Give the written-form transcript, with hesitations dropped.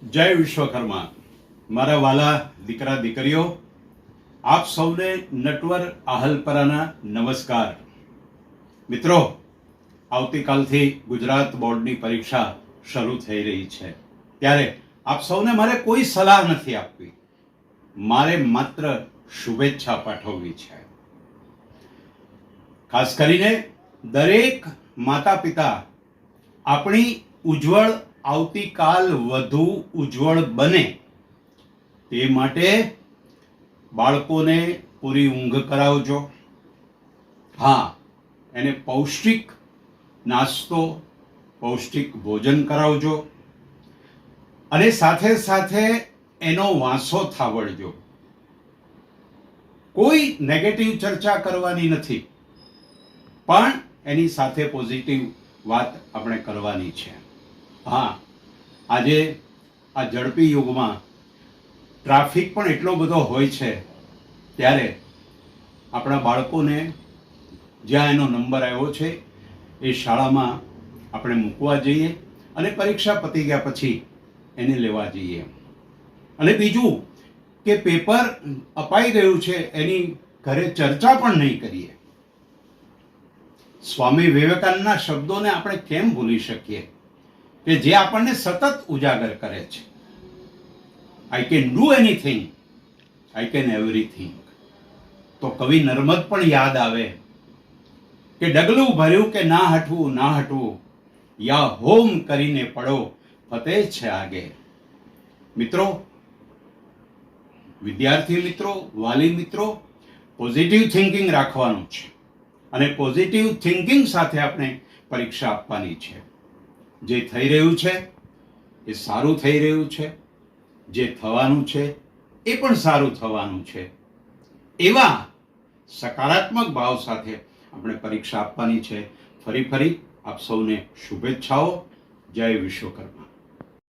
જય વિશ્વકર્મા. મારા વાલા દીકરા દીકરીઓ, આપ સૌને નટવર આહલપરાના નમસ્કાર. મિત્રો, આવતીકાલથી ગુજરાત બોર્ડની પરીક્ષા શરૂ થઈ રહી છે. ત્યારે આપ સૌને મારે કોઈ સલાહ નથી આપવી, મારે માત્ર શુભેચ્છા પાઠવવી છે. ખાસ કરીને દરેક માતા પિતા આપણી ઉજ્જવળ આવતીકાલ વધુ ઉજ્જવળ બને તે માટે બાળકોને પૂરી ઊંઘ કરાવજો. હા, એને પૌષ્ટિક નાસ્તો, પૌષ્ટિક ભોજન કરાવજો અને સાથે સાથે એનો વાંસો થાવડજો. કોઈ નેગેટિવ ચર્ચા કરવાની નથી, પણ એની સાથે પોઝિટિવ વાત આપણે કરવાની છે. હા, આજે આ ઝડપી યુગમાં ટ્રાફિક પણ એટલો બધો હોય છે, ત્યારે આપણા બાળકોને જ્યાં એનો નંબર આવ્યો છે એ શાળામાં આપણે મૂકવા જઈએ અને પરીક્ષા પતી ગયા પછી એને લેવા જઈએ. અને બીજું કે પેપર અપાઈ ગયું છે એની ઘરે ચર્ચા પણ નહીં કરીએ. સ્વામી વિવેકાનંદના શબ્દોને આપણે કેમ ભૂલી શકીએ કે જે આપણને સતત ઉજાગર કરે છે? I can do anything, I can everything. તો કવિ નર્મદ પણ યાદ આવે કે ડગલું ભર્યું કે ના હટવું ના હટવું, યા હોમ કરીને પડો ફતેહ છે આગે. મિત્રો, વિદ્યાર્થી મિત્રો, વાલી મિત્રો, પોઝિટિવ થિંકિંગ રાખવાનું છે અને પોઝિટિવ થિંકિંગ સાથે આપણે પરીક્ષા આપવાની છે. જે થઈ રહ્યું છે એ સારું થઈ રહ્યું છે, જે થવાનું છે એ પણ સારું થવાનું છે. એવા સકારાત્મક ભાવ સાથે આપણે પરીક્ષા આપવાની છે. ફરી આપ સૌને શુભેચ્છાઓ. જય વિશ્વકર્મા.